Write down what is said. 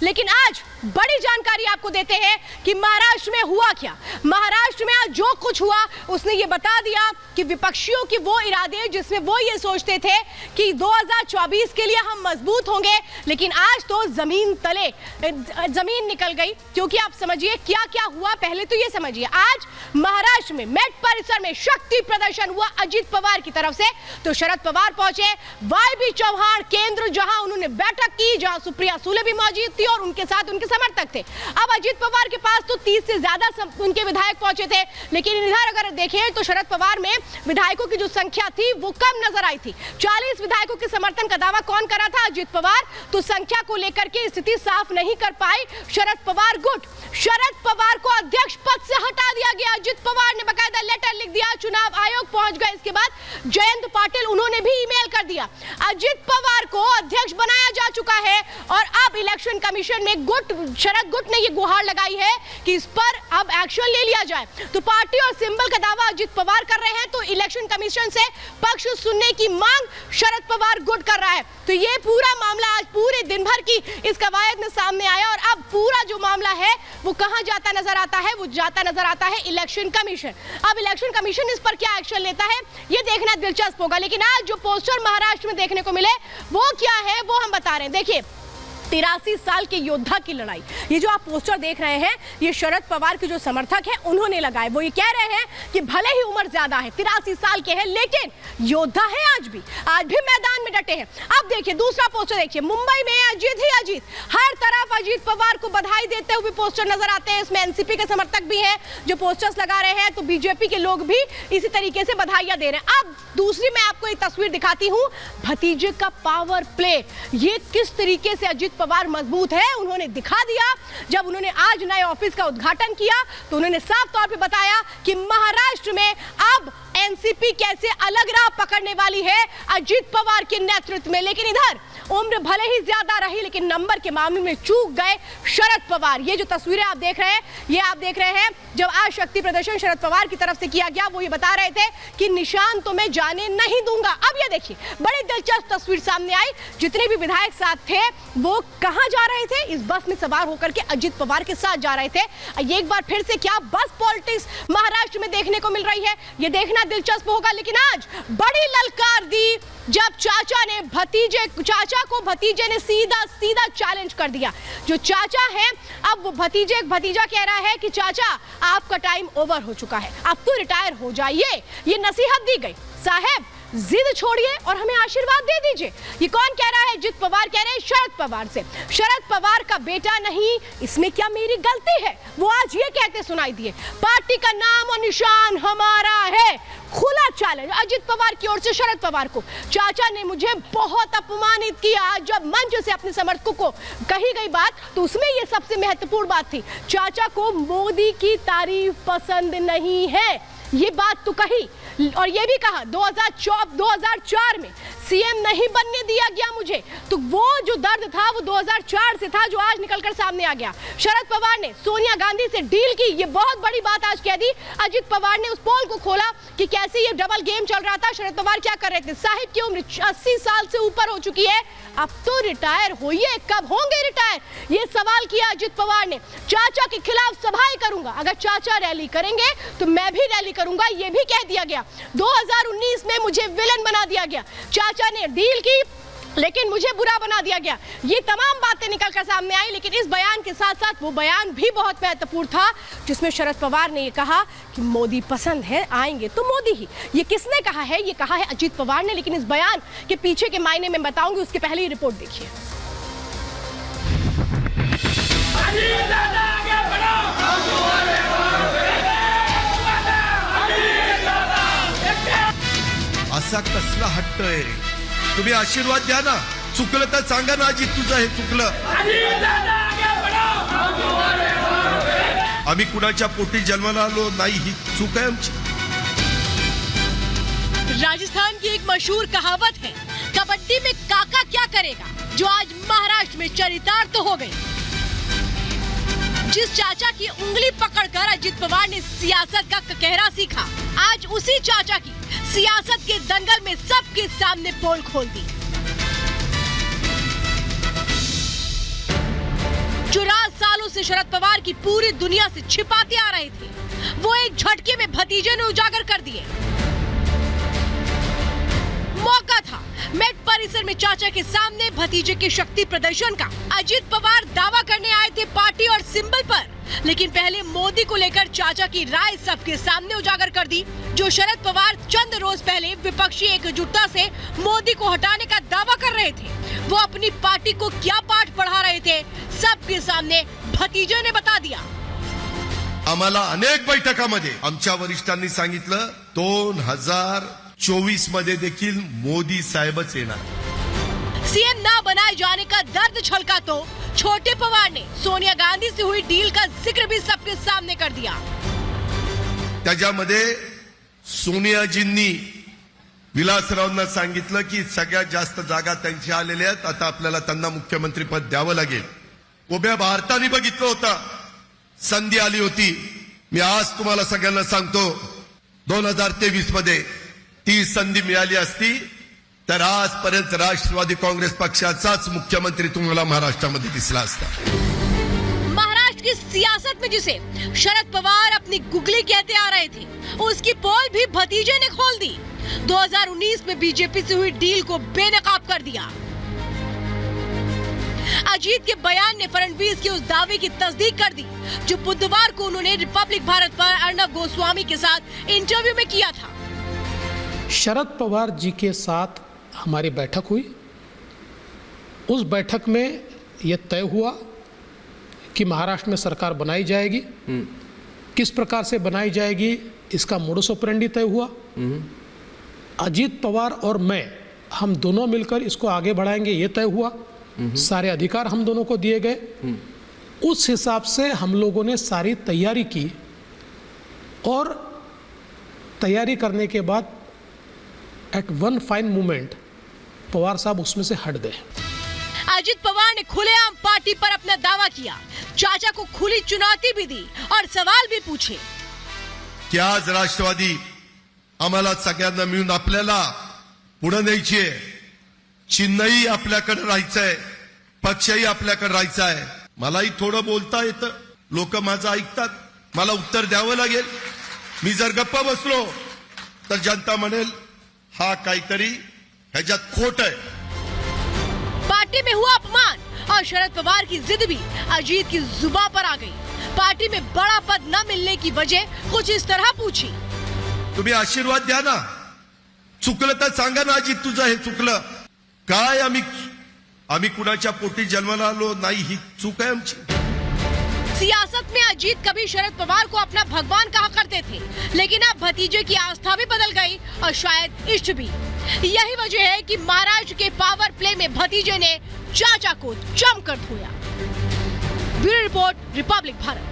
लेकिन आज बड़ी जानकारी आपको देते हैं कि महाराष्ट्र में हुआ क्या। महाराष्ट्र में आज जो कुछ हुआ उसने ये बता दिया कि विपक्षियों की वो इरादे जिसमें वो ये सोचते थे कि 2024 के लिए हम मजबूत होंगे, लेकिन आज तो जमीन निकल गई। क्योंकि आप समझिए क्या क्या हुआ, पहले तो ये समझिए आज महाराष्ट्र में मेट परिसर में शक्ति प्रदर्शन हुआ अजित पवार की तरफ से। तो शरद पवार पहुंचे, वाई चौहान केंद्र जहां उन्होंने बैठक की, जहां सुप्रिया सुले भी मौजूद थी और उनके साथ उनके समर्थक थे। अब अजित पवार के पास तो 30 से ज्यादा उनके विधायक पहुंचे थे, लेकिन इधर अगर देखें तो शरद पवार में विधायकों की जो संख्या थी वो कम नजर आई थी। 40 विधायकों के समर्थन का दावा कौन कर रहा था? अजित पवार। तो संख्या को लेकर के स्थिति साफ नहीं कर पाई शरद पवार गुट। शरद पवार को अध्यक्ष पद से हटा दिया गया। अजित पवार ने बकायदा लेटर लिख दिया, चुनाव आयोग पहुंच गए। इसके बाद जयंत पाटिल उन्होंने भी ईमेल कर दिया। अजित पवार को अध्यक्ष बनाया जा चुका है और अब इलेक्शन कमीशन ने शरद गुट ने ये गुहार लगाई है कि इस पर अब एक्शन ले लिया जाए। तो पार्टी और सिंबल का दावा अजित पवार कर रहे हैं, तो इलेक्शन कमीशन से पक्ष सुनने की मांग शरद पवार गुट कर रहा है। तो ये पूरा मामला आज पूरे दिन भर की इस कवायद में सामने आया और अब पूरा जो मामला है वो कहां जाता नजर आता है? वो जाता नजर आता है इलेक्शन कमीशन। अब इलेक्शन कमीशन इस पर क्या एक्शन लेता है ये देखना दिलचस्प होगा। लेकिन आज जो पोस्टर महाराष्ट्र में देखने को मिले वो क्या है वो हम बता रहे हैं। देखिए 83 साल के योद्धा की लड़ाई, ये जो आप पोस्टर देख रहे हैं ये शरद पवार के जो समर्थक हैं उन्होंने लगाए। वो ये कह रहे हैं कि भले ही उम्र ज्यादा है, 83 साल के हैं, लेकिन योद्धा है आज भी मैदान में डटे हैं। अब देखिए दूसरा पोस्टर देखिए, मुंबई में अजीत ही अजीत, हर तरफ अजीत पवार को बधाई देते हुए पोस्टर नजर आते हैं। इसमें एनसीपी के समर्थक भी हैं जो पोस्टर्स लगा रहे हैं, तो बीजेपी के लोग भी इसी तरीके से बधाइयां दे रहे हैं। अब दूसरी मैं आपको एक तस्वीर दिखाती हूं, भतीजे का पावर प्ले, ये किस तरीके से अजित पवार मजबूत है उन्होंने दिखा दिया। जब उन्होंने आज नए ऑफिस का उद्घाटन किया तो उन्होंने साफ तौर पे बताया कि महाराष्ट्र में अब एनसीपी कैसे अलग राह पकड़ने वाली है अजित पवार के नेतृत्व में। लेकिन इधर उम्र भले ही ज्यादा रही लेकिन नंबर के मामले में चूक गए शरद पवार। ये जो तस्वीरें आप देख रहे हैं ये आप देख रहे हैं जब आज शक्ति प्रदर्शन शरद पवार की तरफ से किया गया, वो ये बता रहे थे कि निशान तो मैं जाने नहीं दूंगा। अब ये देखिए बड़ी दिलचस्प तस्वीर सामने आई, जितने भी विधायक साथ थे वो कहां जा रहे थे? इस बस में सवार होकर के अजित पवार के साथ जा रहे थे। ये एक बार फिर से क्या बस पॉलिटिक्स महाराष्ट्र में देखने को मिल रही है, ये देखना दिलचस्प होगा। लेकिन आज बड़ी ललकार दी जब चाचा को भतीजे ने सीधा चैलेंज कर दिया। जो चाचा है अब वो भतीजा कह रहा है कि चाचा आपका टाइम ओवर हो चुका है, अब तो रिटायर हो जाइए। ये नसीहत दी गई, साहब जिद छोड़िए और हमें आशीर्वाद दे दीजिए। ये कौन कह रहा है? अजित पवार कह रहे हैं शरद पवार से। शरद पवार का बेटा नहीं, इसमें क्या मेरी गलती है? वो आज ये कहते सुनाई दिए, पार्टी का नाम और निशान हमारा है। खुला चैलेंज अजित पवार की ओर से शरद पवार को। चाचा ने मुझे बहुत अपमानित किया। जब मंच से अपने समर्थकों को कही गई बात तो उसमें ये सबसे महत्वपूर्ण बात थी, चाचा को मोदी की तारीफ पसंद नहीं है, ये बात तो कही। और ये भी कहा 2004 में सीएम नहीं बनने दिया गया मुझे, तो वो जो दर्द था वो 2004 से था जो आज निकलकर सामने आ गया। शरद पवार ने सोनिया गांधी से डील की, ये बहुत बड़ी बात आज कह दी। अजित पवार ने उस पोल को खोला कि कैसे ये डबल गेम चल रहा था। शरद पवार क्या कर रहे थे? साहिब की उम्र 80 साल से ऊपर हो चुकी है, अब तो रिटायर होइए, कब होंगे रिटायर? ये सवाल किया अजित पवार ने। चाचा के खिलाफ सभाएं करूंगा, अगर चाचा रैली करेंगे तो मैं भी रैली करूंगा, ये भी कह दिया गया। 2019 में मुझे विलन बना दिया गया, चाचा ने डील की लेकिन मुझे बुरा बना दिया गया। ये तमाम बातें निकलकर सामने आई। लेकिन इस बयान के साथ साथ वो बयान भी बहुत महत्वपूर्ण था जिसमें शरद पवार ने ये कहा कि मोदी पसंद है, आएंगे तो मोदी ही। ये किसने कहा है? ये कहा है अजित पवार ने। लेकिन इस बयान के पीछे के मायने में बताऊंगी, उसके पहले ही रिपोर्ट देखिए। असा कसला हट्ट आहे? तुम्ही आशीर्वाद द्या ना, चुकलं तर सांगा ना अजित तुझं हे चुकलं। आम्ही कुणाच्या पोटी जन्माला आलो नाही, ही चूक आहे आमची। राजस्थान की एक मशहूर कहावत है, कबड्डी में काका क्या करेगा, जो आज महाराष्ट्र में चरितार्थ हो गई। जिस चाचा की उंगली पकड़कर अजित पवार ने सियासत का ककहरा सीखा, आज उसी चाचा की सियासत के दंगल में सबके सामने पोल खोल दी। जो रात सालों से शरद पवार की पूरी दुनिया से छिपाते आ रहे थे, वो एक झटके में भतीजे ने उजागर कर दिए। मौका था मेट परिसर में चाचा के सामने भतीजे के शक्ति प्रदर्शन का। अजीत पवार दावा करने आए थे पार्टी और सिंबल पर, लेकिन पहले मोदी को लेकर चाचा की राय सबके सामने उजागर कर दी। जो शरद पवार चंद रोज पहले विपक्षी एकजुटता से मोदी को हटाने का दावा कर रहे थे, वो अपनी पार्टी को क्या पाठ पढ़ा रहे थे, सबके सामने भतीजे ने बता दिया। आम्हाला अनेक बैठकामध्ये आमच्या वरिष्ठांनी सांगितलं 2024 मध्ये देखील मोदी साहेबच येणार। सीएम ना बनाए जाने का दर्द छलका तो छोटे पवार ने सोनिया गांधी से हुई डील का जिक्र भी सबके सामने कर दिया। त्याच्यामध्ये सोनियाजींनी विलासरावांना सांगितलं की सगळ्यात जास्त जागा त्यांच्या आलेल्या आहेत, आता आपल्याला त्यांना मुख्यमंत्री पद द्यावं लागेल। उभ्या भारताने बघितलं होतं, संधी आली होती। मी आज तुम्हाला सगळ्यांना सांगतो 2023 मध्ये ती संधी मिळाली असती तर आजपर्यंत राष्ट्रवादी काँग्रेस पक्षाचाच मुख्यमंत्री तुम्हाला महाराष्ट्रामध्ये दिसला असता। महाराष्ट्र की सियासत में जिसे शरद पवार अपनी गुगली कहते आ रहे थे, उसकी पोल भी भतीजे ने खोल दी। 2019 में बीजेपी से हुई डील को बेनकाब कर दिया। अजीत के बयान ने फडणवीस के उस दावे की तस्दीक कर दी जो बुधवार को उन्होंने रिपब्लिक भारत पर अर्नब गोस्वामी के साथ इंटरव्यू में किया था। शरद पवार जी के साथ हमारी बैठक हुई। उस बैठक में यह तय हुआ कि महाराष्ट्र में सरकार बनाई जाएगी। किस प्रकार से बनाई जाएगी इसका मोडस ऑपरेंडी तय हुआ। अजीत पवार और मैं, हम दोनों मिलकर इसको आगे बढ़ाएंगे, ये तय हुआ। सारे अधिकार हम दोनों को दिए गए। उस हिसाब से हम लोगों ने सारी तैयारी की और तैयारी करने के बाद at one fine moment Pawar साहब उसमें से हट गए। अजित पवार ने खुलेआम पार्टी पर अपना दावा किया, चाचा को खुली चुनौती भी दी और सवाल भी पूछे की आज राष्ट्रवादी आम्हाला सगळ्यांना मिळून आपल्याला पुढे न्यायची आहे, चिन्हही आपल्याकडे राहायचंय, पक्षही आपल्याकडे राहायचा आहे। मलाही थोडं बोलता येतं, लोक माझं ऐकतात, मला उत्तर द्यावं लागेल। मी जर गप्पा बसलो तर जनता म्हणेल हा काहीतरी ह्याच्यात खोट आहे। पार्टी में हुआ अपमान और शरद पवार की जिद भी अजीत की जुबान पर आ गई। पार्टी में बड़ा पद न मिलने की वजह कुछ इस तरह पूछी, तुम्ही आशीर्वाद द्या ना, चुकलं तर सांगा ना अजित तुझं हे चुकलं काय, आम्ही कुणाच्या पोटी जन्माला आलो नाही, ही चूक आहे आमची। सियासत में अजीत कभी शरद पवार को अपना भगवान कहा करते थे, लेकिन अब भतीजे की आस्था भी बदल गई और शायद इष्ट भी। यही वजह है कि महाराष्ट्र के पावर प्ले में भतीजे ने चाचा को जमकर धोया। Bureau report, Republic Bharat.